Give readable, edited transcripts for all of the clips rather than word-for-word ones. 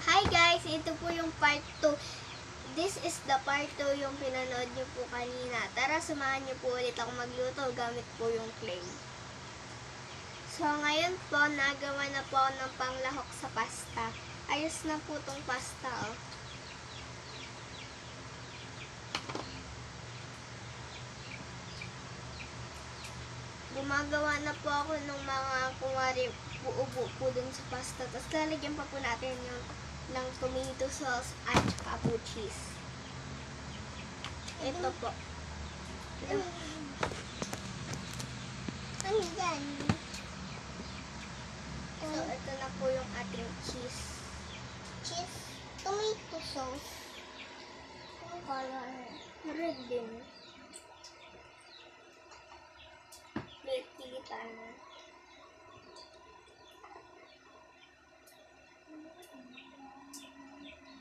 Hi guys! Ito po yung part 2. This is the part 2 yung pinanood nyo po kanina. Tara, samahan nyo po ulit ako magluto gamit po yung clay. So, ngayon po, nagawa na po ako ng panglahok sa pasta. Ayos na po tong pasta, oh. Gumagawa na po ako ng mga kumari buo-buo po dun sa pasta. Tapos lalagyan pa po natin yung ng tomato sauce at saka po cheese. Ito po. Ano yan? So, ito na po yung ating cheese. Cheese, tomato sauce. Ang color. Red din. Kita na.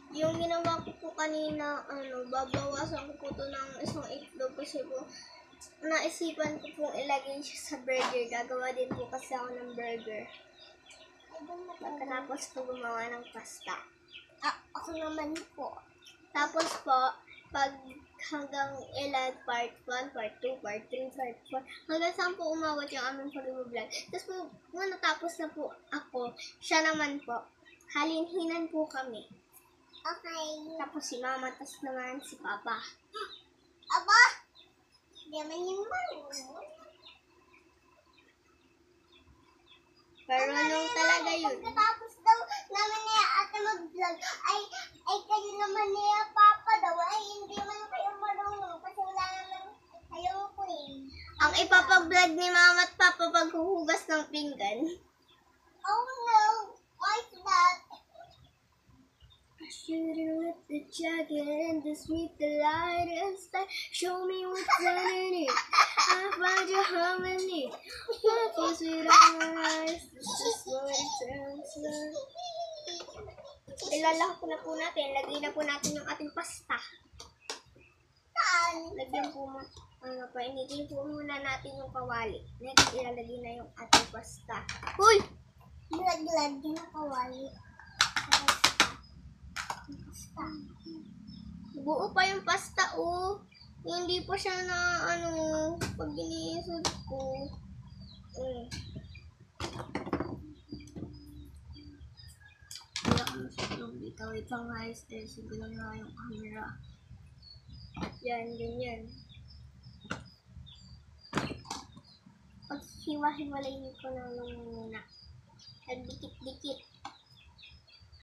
Yung ginawa ko po kanina, babawasan ko po to ng isang itlog kasi po naisipan ko pong ilagay siya sa burger. Gagawa din po kasi ako ng burger. Pagkatapos ko gumawa ng pasta. Ako naman po. Tapos po, pag hanggang ilan, part 1, part 2, part 3, part 4, hanggang saan po umawat yung aming pag-vlog. Tapos po, natapos na po ako, siya naman po, halinhinan po kami. Okay. Tapos si mama, tapos naman si papa. Aba! Yaman yung marunong. Pero nung talaga yun. Pagkatapos daw naman niya ate mag-vlog, ay kayo naman niya papa daw, ay hindi man kayo marunong kasi wala naman kayong queen. Ang ipapag-vlog ni mama at papa paghuhugas ng pinggan. Oh no! Why's that? Shooting with the jacket and the sweet delight and style. Show me what's underneath. I find your harmony. Focus with all my eyes. This is what it sounds like. Ilalahok na po natin. Lagay na po natin yung ating pasta. Saan? Lagyan po mo. Painitin po muna natin yung kawali. Next, ilalagay na yung ating pasta. Uy! Lag-lag din ang kawali. Pasta. Buo pa yung pasta, oh. Hindi pa siya na, pag iniisod ko. Kaya ako masyadong dito. Wait lang guys, siguro na yung camera. Yan, ganyan. Pag hiwa-hiwalayin ko na lang muna. At dikit-dikit.